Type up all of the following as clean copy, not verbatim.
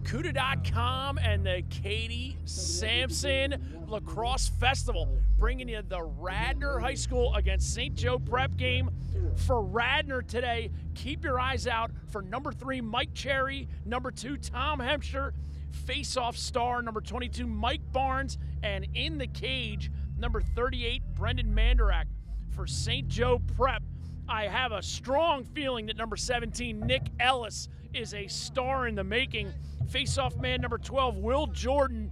CUDA.com and the Katie Sampson Lacrosse Festival, bringing you the Radner High School against St. Joe Prep game. For Radner today, keep your eyes out for number 3, Mike Cherry, number 2, Tom Hempster, face-off star, number 22, Mike Barnes, and in the cage, number 38, Brendan Mandarak. For St. Joe Prep, I have a strong feeling that number 17, Nick Ellis, is a star in the making. Face-off man number 12, Will Jordan,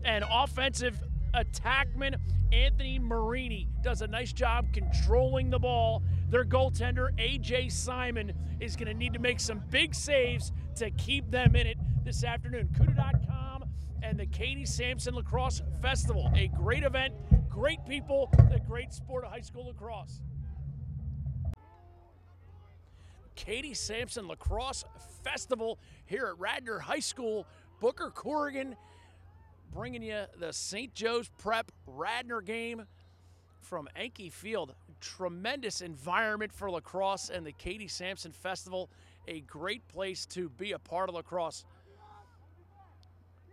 and offensive attackman Anthony Marini does a nice job controlling the ball. Their goaltender, A.J. Simon, is going to need to make some big saves to keep them in it this afternoon. CUDA.com and the Katie Sampson Lacrosse Festival. A great event, great people, a great sport of high school lacrosse. Katie Sampson Lacrosse Festival here at Radner High School. Booker Corrigan bringing you the St. Joe's Prep Radner game from Enke Field. Tremendous environment for lacrosse and the Katie Sampson Festival. A great place to be a part of lacrosse.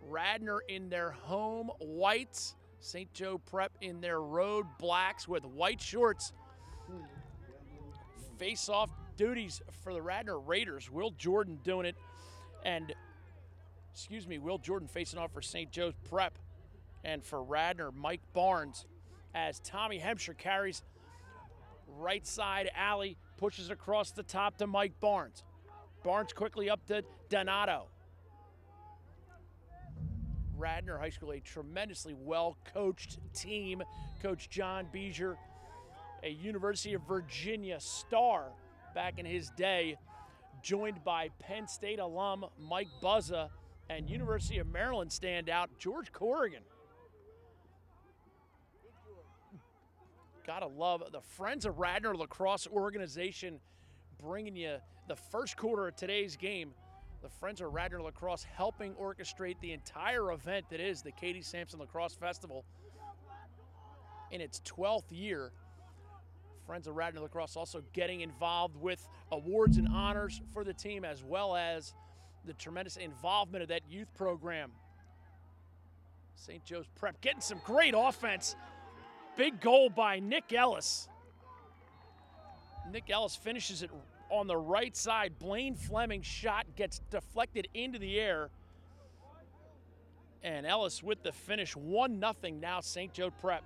Radner in their home whites, St. Joe Prep in their road blacks with white shorts. Face-off duties for the Radner Raiders. Will Jordan doing it, and Will Jordan facing off for St. Joe's Prep, and for Radner, Mike Barnes, as Tommy Hempster carries right side alley, pushes across the top to Mike Barnes. Barnes quickly up to Donato. Radner High School, a tremendously well-coached team. Coach John Beeger, a University of Virginia star back in his day, joined by Penn State alum Mike Buzza and University of Maryland standout George Corrigan. Gotta love the Friends of Radner Lacrosse organization bringing you the first quarter of today's game. The Friends of Radner Lacrosse helping orchestrate the entire event that is the Katie Sampson Lacrosse Festival in its 12th year. Friends of Radner Lacrosse also getting involved with awards and honors for the team, as well as the tremendous involvement of that youth program. St. Joe's Prep getting some great offense. Big goal by Nick Ellis. Nick Ellis finishes it on the right side. Blaine Fleming's shot gets deflected into the air. And Ellis with the finish, 1-0 now St. Joe Prep.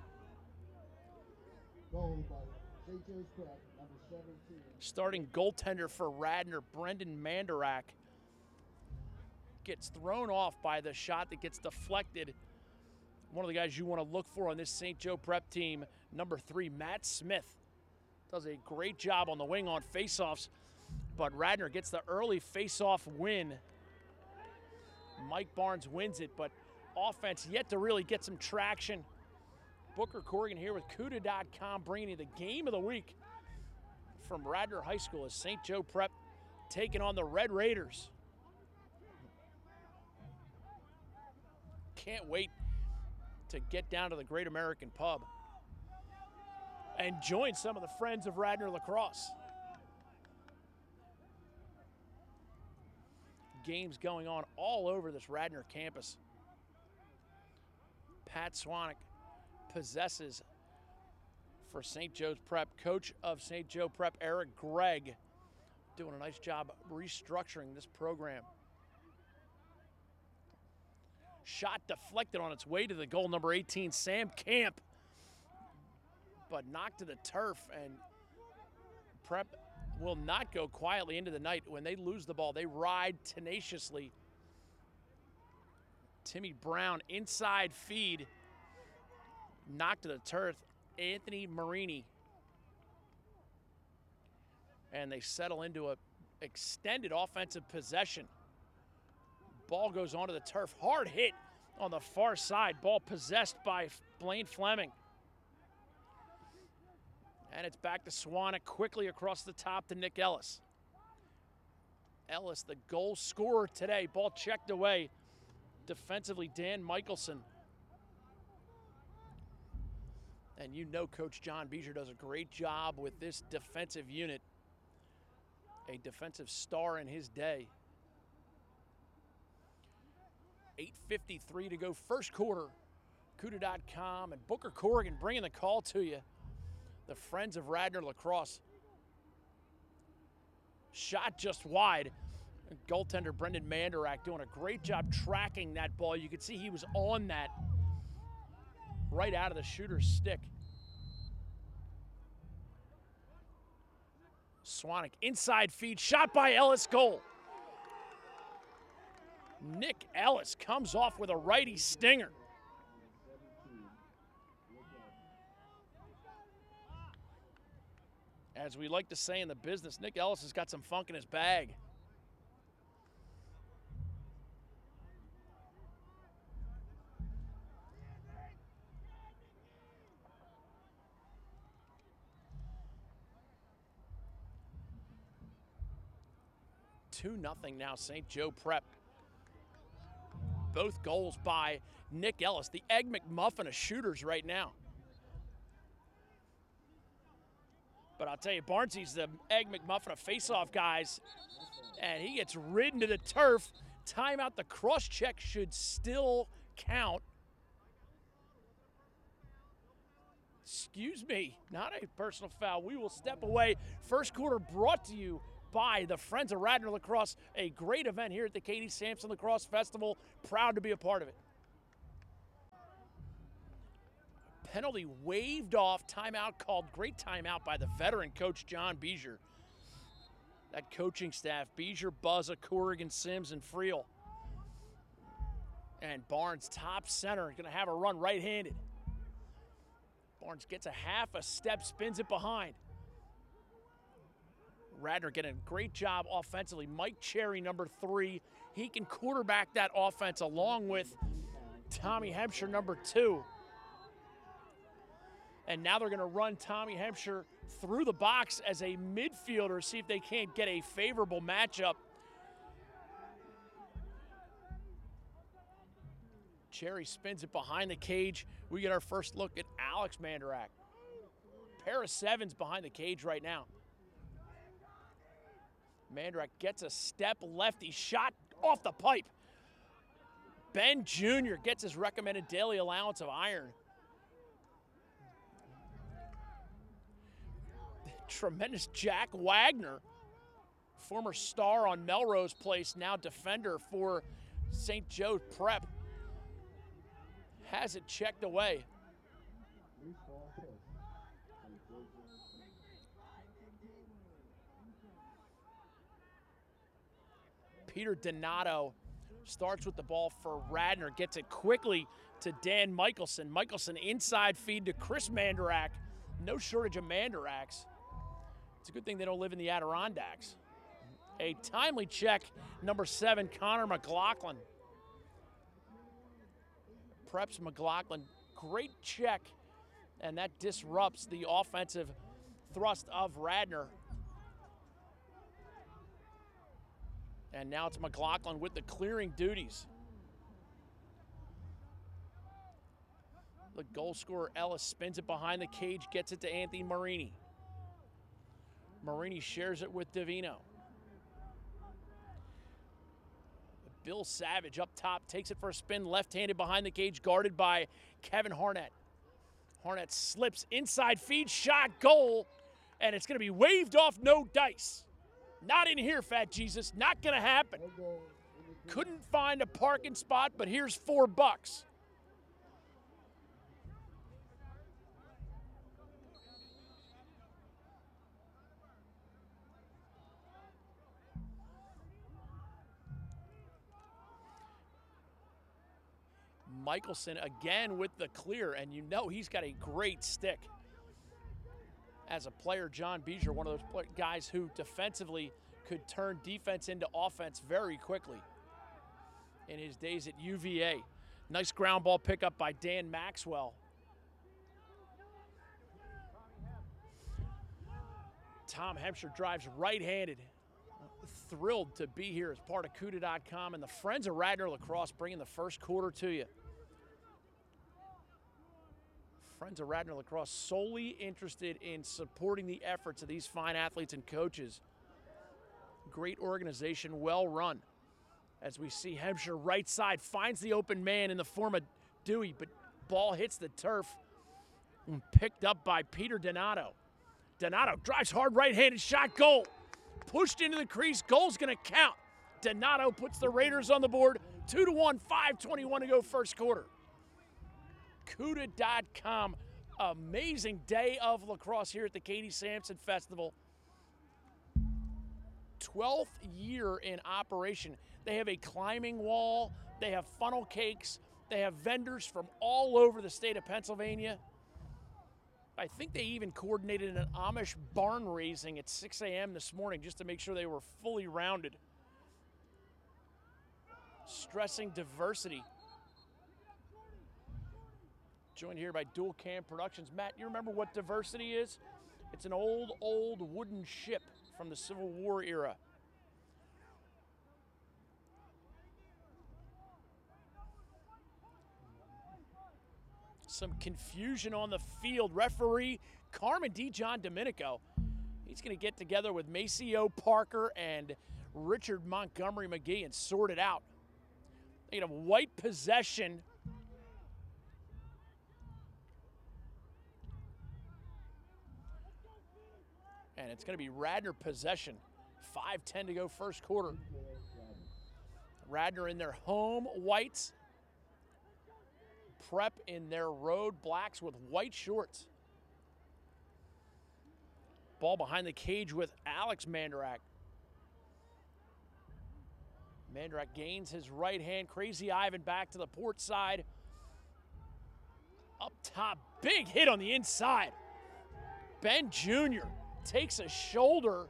Goal by St. Joe's Prep, number 17. Starting goaltender for Radner, Brendan Mandarak, gets thrown off by the shot that gets deflected. One of the guys you want to look for on this St. Joe Prep team, number 3, Matt Smith, does a great job on the wing on faceoffs, but Radner gets the early faceoff win. Mike Barnes wins it, but offense yet to really get some traction. Booker Corrigan here with CUDA.com bringing you the game of the week from Radner High School as St. Joe Prep taking on the Red Raiders. Can't wait to get down to the Great American Pub and join some of the Friends of Radner Lacrosse. Games going on all over this Radner campus. Pat Swanek possesses for St. Joe's Prep. Coach of St. Joe Prep, Eric Gregg, doing a nice job restructuring this program. Shot deflected on its way to the goal, number 18, Sam Camp, but knocked to the turf, and Prep will not go quietly into the night. When they lose the ball, they ride tenaciously. Timmy Brown, inside feed, knocked to the turf, Anthony Marini. And they settle into an extended offensive possession. Ball goes onto the turf. Hard hit on the far side. Ball possessed by Blaine Fleming. And it's back to Swanek quickly across the top to Nick Ellis. Ellis, the goal scorer today. Ball checked away. Defensively, Dan Michelson. And you know Coach John Beeger does a great job with this defensive unit. A defensive star in his day. 8:53 to go, first quarter. CUDA.com and Booker Corrigan bringing the call to you. The Friends of Radner Lacrosse. Shot just wide. Goaltender Brendan Manderak doing a great job tracking that ball. You could see he was on that right out of the shooter's stick. Swanek inside feed, shot by Ellis, goal. Nick Ellis comes off with a righty stinger. As we like to say in the business, Nick Ellis has got some funk in his bag. Two 2-0 now, St. Joe Prep. Both goals by Nick Ellis, the Egg McMuffin of shooters right now. But I'll tell you, Barnsley's the Egg McMuffin of face-off guys, and he gets ridden to the turf. Timeout, the cross-check should still count. Excuse me, not a personal foul. We will step away. First quarter brought to you by the Friends of Radner Lacrosse, a great event here at the Katie Sampson Lacrosse Festival. Proud to be a part of it. Penalty waved off, timeout called. Great timeout by the veteran coach, John Beezer. That coaching staff, Beezer, Buzza, Corrigan, Sims, and Friel. And Barnes, top center, going to have a run right-handed. Barnes gets a half a step, spins it behind. Radner getting a great job offensively. Mike Cherry, number 3. He can quarterback that offense along with Tommy Hempshire, number 2. And now they're going to run Tommy Hempshire through the box as a midfielder, see if they can't get a favorable matchup. Cherry spins it behind the cage. We get our first look at Alex Manderak. Pair of 7s behind the cage right now. Manderak gets a step lefty, shot off the pipe. Ben Jr. gets his recommended daily allowance of iron. Tremendous Jack Wagner, former star on Melrose Place, now defender for St. Joe Prep, has it checked away. Peter Donato starts with the ball for Radner, gets it quickly to Dan Michelson. Michelson inside feed to Chris Manderak. No shortage of Manderaks. It's a good thing they don't live in the Adirondacks. A timely check, number 7, Connor McLaughlin. Preps McLaughlin, great check, and that disrupts the offensive thrust of Radner. And now it's McLaughlin with the clearing duties. The goal scorer, Ellis, spins it behind the cage, gets it to Anthony Marini. Marini shares it with Davino. Bill Savage up top, takes it for a spin, left-handed behind the cage, guarded by Kevin Harnett. Harnett slips, inside feed, shot, goal, and it's going to be waved off, no dice. Not in here, Fat Jesus, not going to happen. Couldn't find a parking spot, but here's $4. Michelson again with the clear, and you know he's got a great stick. As a player, John Beezer, one of those guys who defensively could turn defense into offense very quickly in his days at UVA. Nice ground ball pickup by Dan Maxwell. Tom Hempshire drives right-handed. Thrilled to be here as part of CUDA.com and the Friends of Radner Lacrosse bringing the first quarter to you. Friends of Radner Lacrosse solely interested in supporting the efforts of these fine athletes and coaches. Great organization, well run. As we see Hampshire right side finds the open man in the form of Dewey, but ball hits the turf and picked up by Peter Donato. Donato drives hard right-handed shot, goal. Pushed into the crease, goal's gonna count. Donato puts the Raiders on the board, 2-1, 5:21 to go first quarter. CUDA.com, amazing day of lacrosse here at the Katie Sampson Festival. 12th year in operation. They have a climbing wall, they have funnel cakes, they have vendors from all over the state of Pennsylvania. I think they even coordinated an Amish barn raising at 6 a.m. this morning just to make sure they were fully rounded. Stressing diversity. Joined here by Dual Cam Productions. Matt, you remember what diversity is? It's an old wooden ship from the Civil War era. Some confusion on the field. Referee Carmen D. John Domenico. He's going to get together with Maceo Parker and Richard Montgomery McGee and sort it out. They have white possession. And it's going to be Radner possession. 5:10 to go first quarter. Radner in their home whites. Prep in their road blacks with white shorts. Ball behind the cage with Alex Mandarak. Mandarak gains his right hand. Crazy Ivan back to the port side. Up top, big hit on the inside. Ben Jr. takes a shoulder.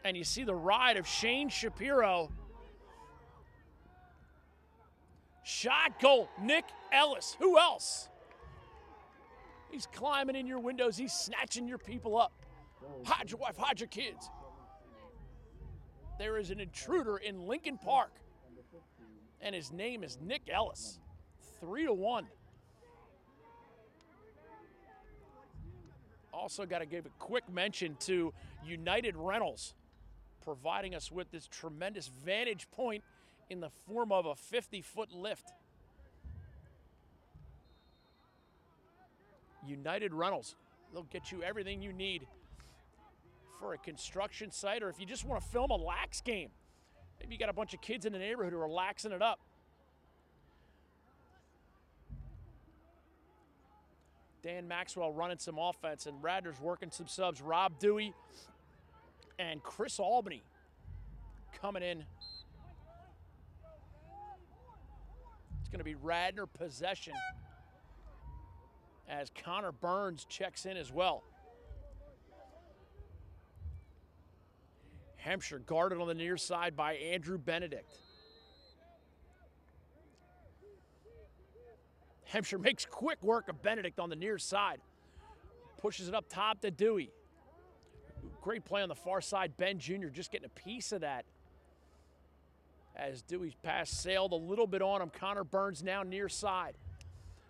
And you see the ride of Shane Shapiro. Shot, goal, Nick Ellis. Who else? He's climbing in your windows. He's snatching your people up. Hide your wife, hide your kids. There is an intruder in Lincoln Park, and his name is Nick Ellis. 3-1. Also got to give a quick mention to United Rentals, providing us with this tremendous vantage point in the form of a 50-foot lift. United Rentals, they'll get you everything you need for a construction site, or if you just want to film a lax game. Maybe you got a bunch of kids in the neighborhood who are laxing it up. Dan Maxwell running some offense, and Radner's working some subs. Rob Dewey and Chris Albany coming in. It's going to be Radner possession as Connor Burns checks in as well. Hampshire guarded on the near side by Andrew Benedict. Hampshire makes quick work of Benedict on the near side. Pushes it up top to Dewey. Great play on the far side. Ben Jr. just getting a piece of that. As Dewey's pass sailed a little bit on him. Connor Burns now near side.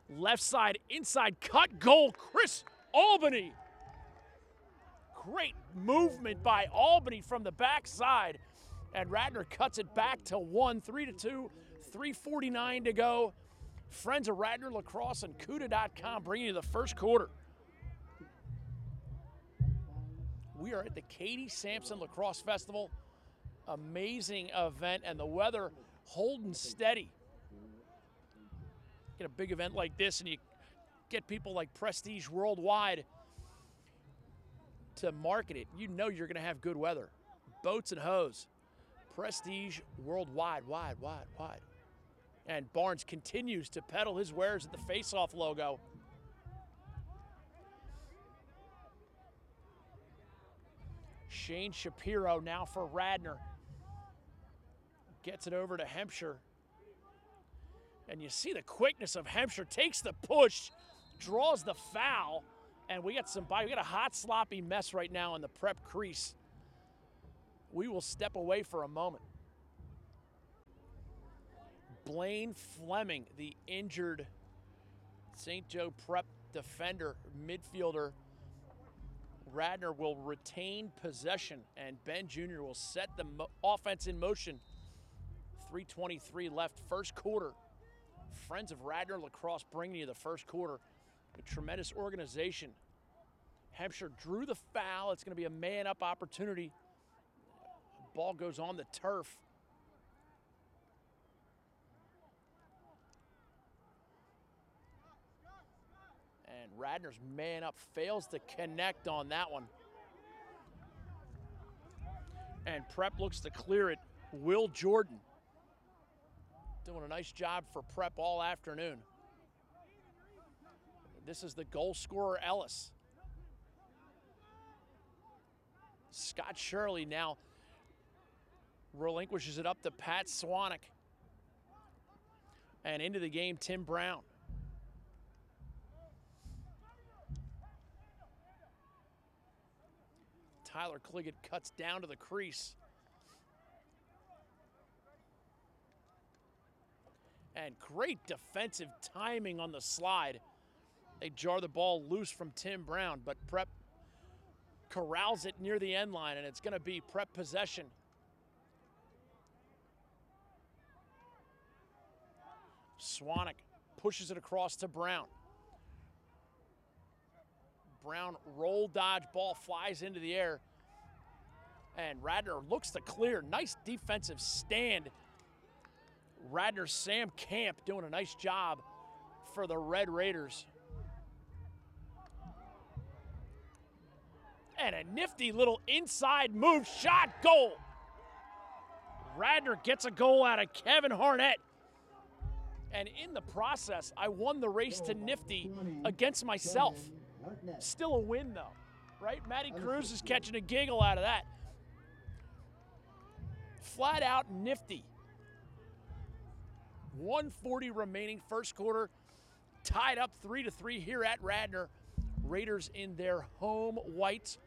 Left side, inside cut, goal, Chris Albany. Great movement by Albany from the backside. And Radner cuts it back to 1, 3-2, 3:49 to go. Friends of Radner Lacrosse and CUDA.com bringing you the first quarter. We are at the Katie Sampson Lacrosse Festival. Amazing event, and the weather holding steady. Get a big event like this, and you get people like Prestige Worldwide to market it. You know you're going to have good weather. Boats and hose. Prestige Worldwide, wide. And Barnes continues to peddle his wares at the face-off logo. Shane Shapiro now for Radner. Gets it over to Hampshire. And you see the quickness of Hampshire. Takes the push, draws the foul, and we got a hot, sloppy mess right now in the prep crease. We will step away for a moment. Blaine Fleming, the injured St. Joe Prep defender, midfielder. Radner will retain possession, and Ben Jr. will set the offense in motion. 3:23 left, first quarter. Friends of Radner Lacrosse bringing you the first quarter. A tremendous organization. Hampshire drew the foul. It's going to be a man-up opportunity. Ball goes on the turf. And Radner's man-up fails to connect on that one. And Prep looks to clear it. Will Jordan doing a nice job for Prep all afternoon. This is the goal scorer, Ellis. Scott Shirley now relinquishes it up to Pat Swanek. And into the game, Tim Brown. Tyler Cliggett cuts down to the crease. And great defensive timing on the slide. They jar the ball loose from Tim Brown, but Prep corrals it near the end line, and it's going to be Prep possession. Swanek pushes it across to Brown. Brown roll dodge, ball flies into the air. And Radner looks to clear. Nice defensive stand. Radner Sam Camp doing a nice job for the Red Raiders. And a nifty little inside move, shot, goal. Radner gets a goal out of Kevin Harnett. And in the process, I won the race to nifty against myself. Still a win, though, right? Matty Cruz is catching a giggle out of that. Flat out nifty. 1:40 remaining, first quarter. Tied up 3-3 here at Radner. Raiders in their home whites.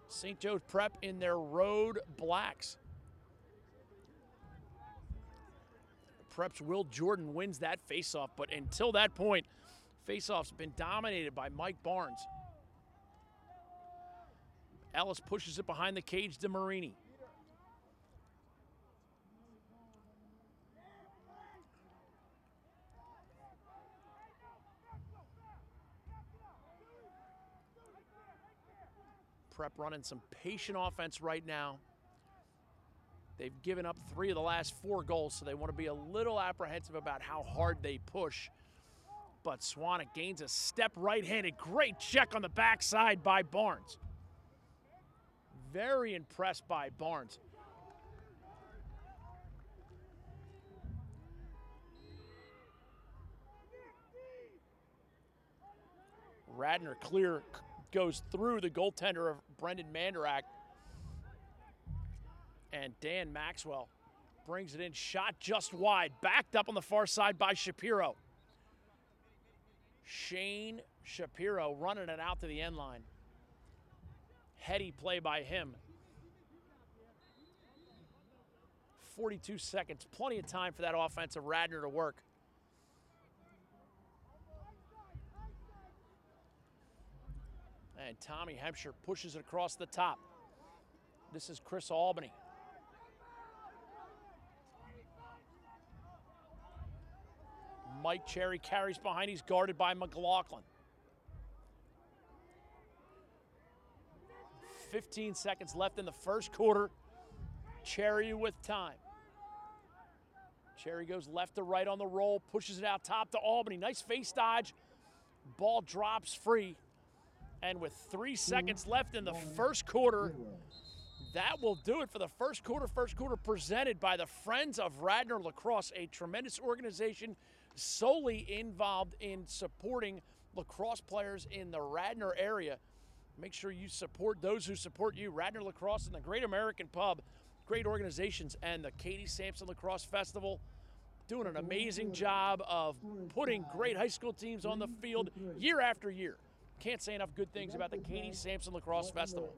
St. Joe's Prep in their road blacks. Prep's Will Jordan wins that faceoff, but until that point, faceoff's been dominated by Mike Barnes. Ellis pushes it behind the cage to Marini. Prep running some patient offense right now. They've given up 3 of the last 4 goals, so they want to be a little apprehensive about how hard they push. But Swanek gains a step right-handed. Great check on the backside by Barnes. Very impressed by Barnes. Radner clear goes through the goaltender of Brendan Manderak. And Dan Maxwell brings it in, shot just wide, backed up on the far side by Shapiro. Shane Shapiro running it out to the end line. Heady play by him. 42 seconds, plenty of time for that offensive Radner to work. And Tommy Hampshire pushes it across the top. This is Chris Albany. Mike Cherry carries behind. He's guarded by McLaughlin. 15 seconds left in the first quarter. Cherry with time. Cherry goes left to right on the roll, pushes it out top to Albany. Nice face dodge. Ball drops free. And with 3 seconds left in the first quarter, that will do it for the first quarter. First quarter presented by the Friends of Radnor Lacrosse, a tremendous organization solely involved in supporting lacrosse players in the Radnor area. Make sure you support those who support you. Radnor Lacrosse and the Great American Pub, great organizations, and the Katie Sampson Lacrosse Festival doing an amazing job of putting great high school teams on the field year after year. Can't say enough good things about the Katie Sampson Lacrosse Festival.